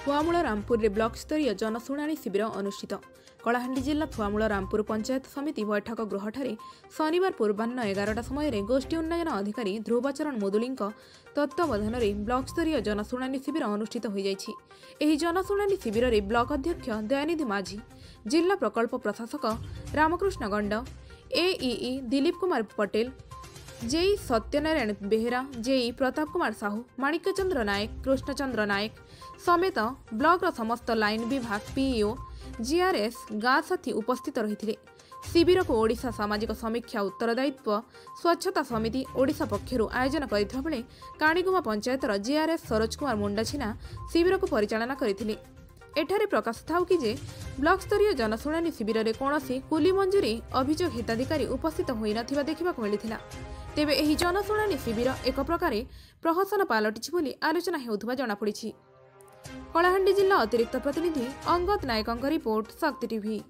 Thuamul Rampur block स्तरीय जनशुणाणी शिविर अनुष्ठित। कलाहांडी जिला थुआमूल रामपुर पंचायत समिति बैठक गृह ठारे शनिवार पूर्वाह्न 11टा समय गोष्ठी उन्नयन अधिकारी ध्रुवचरण मुदुली तत्वावधान में ब्लॉक स्तरीय जनशुणाणी शिविर अनुष्ठित हो जाइछि। एही जनशुणाणी शिविर में ब्लॉक अध्यक्ष दयानिधि माझी, जिला प्रकल्प प्रशासक रामकृष्ण गंड, एई दिलीप कुमार पटेल, जेई सत्यनारायण बेहेरा, जेई प्रताप कुमार साहू, माणिक्यचंद्र नायक, कृष्णचंद्र नायक समेत ब्लॉक समस्त लाइन विभाग, पीईओ, जीआरएस, गाँ साथी उपस्थित रही। शिविर को ओडिशा सामाजिक समीक्षा उत्तरदायित्व स्वच्छता समिति ओडिशा पक्षर आयोजन करथिबा बेले काणीगुमा पंचायतर जीआरएस सरोज कुमार मुंडाछिना शिविर को परिचालना करथिले। एठारे प्रकाश थाउ कि जे ब्लॉक स्तरीय जनशुणाणी शिविर में कौन कुली मंजूरी अभियोग हिताधिकारी उपस्थित होई नथिबा देखिबाकु मिलिथिला। तेबे एही जनशुणाणी शिविर एक प्रकार प्रहसन पालटिछि बोली आलोचना हेउथबा जणा पड़िछि। कलाहांडी जिला अतिरिक्त प्रतिनिधि अंगद नायकଙ୍କ रिपोर्ट, शक्ति टीवी।